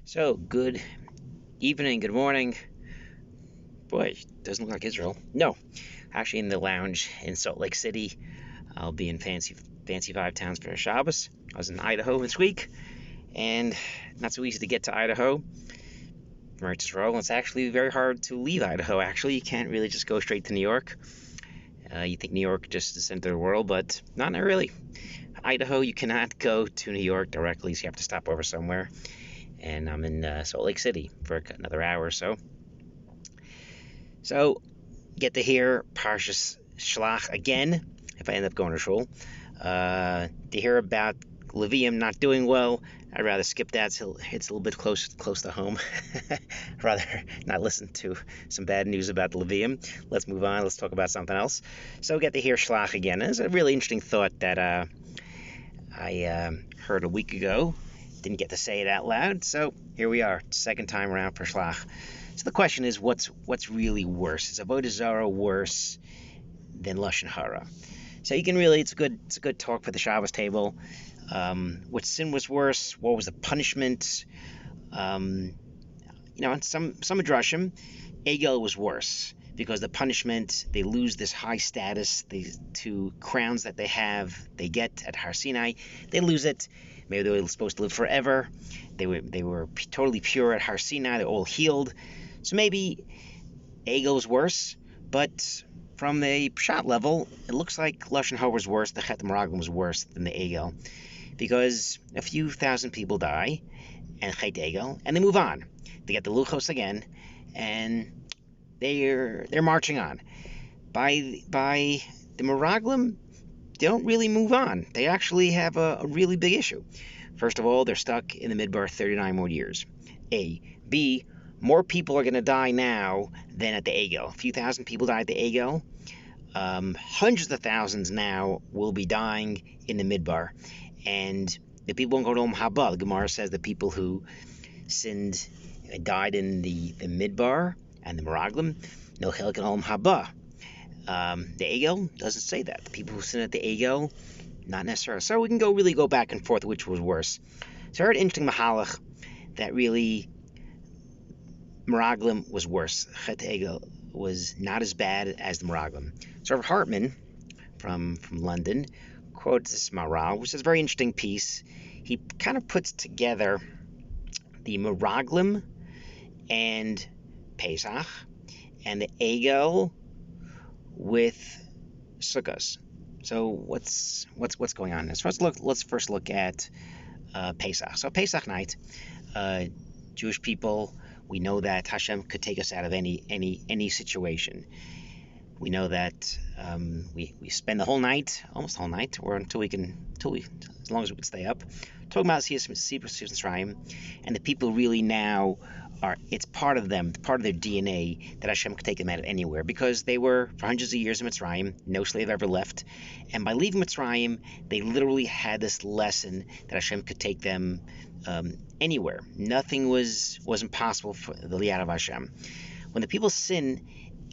So, good evening, good morning. Boy, doesn't look like Israel. No, actually in the lounge in Salt Lake City. I'll be in fancy five towns for Shabbos. I was in Idaho this week, and not so easy to get to Idaho from Eretz Israel. It's actually very hard to leave Idaho. Actually, you can't really just go straight to New York. You think New York just is the center of the world, but not really. Idaho, you cannot go to New York directly, so you have to stop over somewhere. And I'm in Salt Lake City for another hour or so. So, get to hear Parshas Shelach again, if I end up going to shul. To hear about Levium not doing well, I'd rather skip that. It's a little bit close to home. Rather not listen to some bad news about the Levium. Let's move on. Let's talk about something else. So get to hear Shelach again. It's a really interesting thought that I heard a week ago. Didn't get to say it out loud, so here we are, second time around for Shelach. So the question is, what's really worse? Is Avodah Zarah worse than Lashon Hara? So you can really, it's a good talk for the Shabbos table. What sin was worse? What was the punishment? In some midrashim, Egel was worse because the punishment, they lose this high status, these two crowns that they get at Har Sinai, they lose it. Maybe they were supposed to live forever. They were totally pure at Har Sinai. They're all healed. So maybe Egel was worse, but from the Pshat level, it looks like Lashon Hara was worse. The Chet Meraglim was worse than the Egel, because a few thousand people die and Chet Egel, and they move on. They get the Luchos again, and they're marching on. By the Meraglim, they don't really move on. They actually have a really big issue. First of all, they're stuck in the Midbar 39 more years. A. B. More people are going to die now than at the Egel. A few thousand people died at the Egel. Hundreds of thousands now will be dying in the Midbar. And the people won't go to Om Haba. The Gemara says the people who sinned died in the Midbar and the Meraglim, no chelik in Om Haba. The Egel doesn't say that. The people who sin at the Egel, not necessarily. So we can really go back and forth which was worse. So I heard an interesting mahalach that really Meraglim was worse. Chet Egel was not as bad as the Meraglim. So Hartman from London quotes this Maral, which is a very interesting piece. He kind of puts together the Meraglim and Pesach and the Egel with Sukkos. So what's going on? Let's first look at Pesach. So Pesach night, Jewish people, we know that Hashem could take us out of any situation. We know that we spend the whole night, almost the whole night, or as long as we can stay up, talking about Siyas Mitzrayim, and the people really now it's part of them, part of their DNA, that Hashem could take them out of anywhere, because they were for hundreds of years in Mitzrayim, no slave ever left, and by leaving Mitzrayim, they literally had this lesson that Hashem could take them anywhere. Nothing was impossible for the Liat of Hashem. When the people sin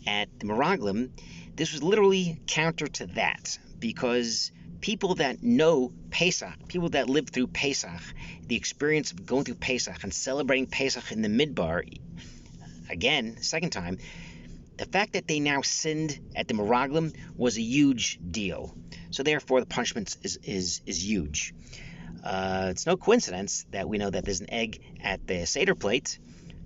at the Meraglim, this was literally counter to that, because people that know Pesach, people that live through Pesach, the experience of going through Pesach and celebrating Pesach in the Midbar, again, second time, the fact that they now sinned at the Meraglim was a huge deal. So therefore, the punishment is huge. It's no coincidence that we know that there's an egg at the Seder plate.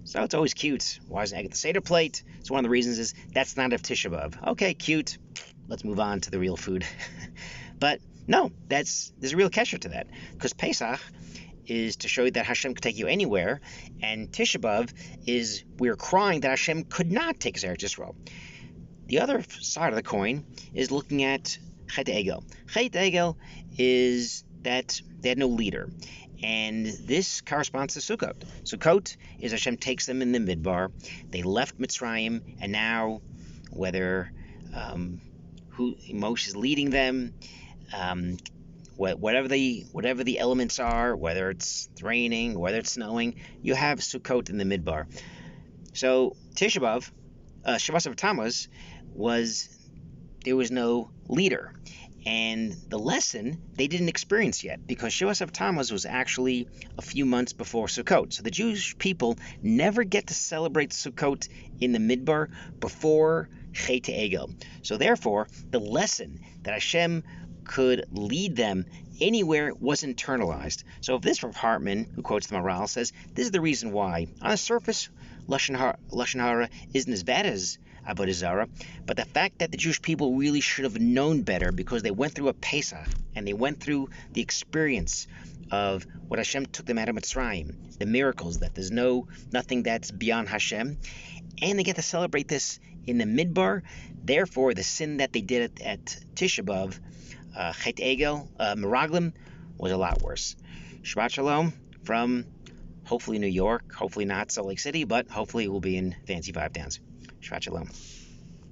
So it's always cute. Why is an egg at the Seder plate? So one of the reasons is that's not of Tisha B'Av. Okay, cute. Let's move on to the real food. But no, there's a real kesher to that, because Pesach is to show you that Hashem could take you anywhere, and Tisha B'Av is we're crying that Hashem could not take us out of Israel. The other side of the coin is looking at Chet Egel. Chet Egel is that they had no leader. And this corresponds to Sukkot. Sukkot is Hashem takes them in the Midbar. They left Mitzrayim, and now whether Moshe is leading them, whatever the elements are, whether it's raining, whether it's snowing, you have Sukkot in the Midbar. So Tisha B'Av, Shavuos of Tammuz, there was no leader. And the lesson they didn't experience yet, because Shiras of Tammuz was actually a few months before Sukkot. So the Jewish people never get to celebrate Sukkot in the Midbar before Chet Egel. So therefore, the lesson that Hashem could lead them anywhere was internalized. So if this Rav Hartman, who quotes the Maral, says this is the reason why, on the surface, Lashon Hara isn't as bad as Avodah Zarah, but the fact that the Jewish people really should have known better because they went through a Pesach and they went through the experience of what Hashem took them out of Mitzrayim, the miracles, that there's nothing that's beyond Hashem, and they get to celebrate this in the Midbar. Therefore, the sin that they did at Tisha B'Av, Chet Egel, Meraglim, was a lot worse. Shabbat Shalom from hopefully New York, hopefully not Salt Lake City, but hopefully we'll be in fancy 5 towns. Shabbat Shalom.